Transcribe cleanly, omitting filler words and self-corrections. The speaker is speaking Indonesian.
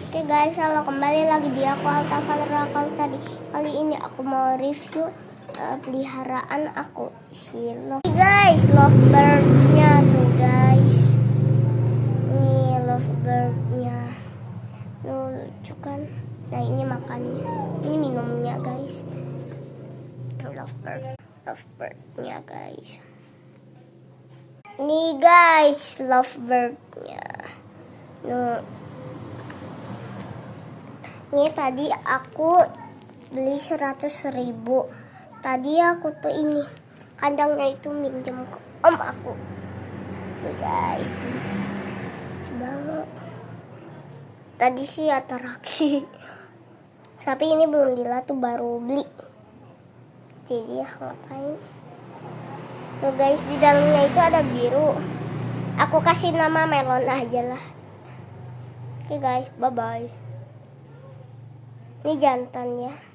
Oke guys, halo, kembali lagi di aku Altafadra. Kali ini aku mau review peliharaan aku, si guys, lovebird-nya tuh guys. Ini lovebird-nya, lucu kan? Nah ini makannya, ini minumnya guys. Lovebird-nya guys. Ini guys, lovebird-nya. Ini tadi aku beli 100.000. Tadi aku tuh ini kandangnya itu minjem ke om aku. Tuh guys, tuh banget. Tadi sih atraksi. Tapi ini belum dilatih, baru beli. Jadi ya ngapain? Tuh guys, di dalamnya itu ada biru. Aku kasih nama melon aja lah. Oke guys, bye bye. Ini jantannya.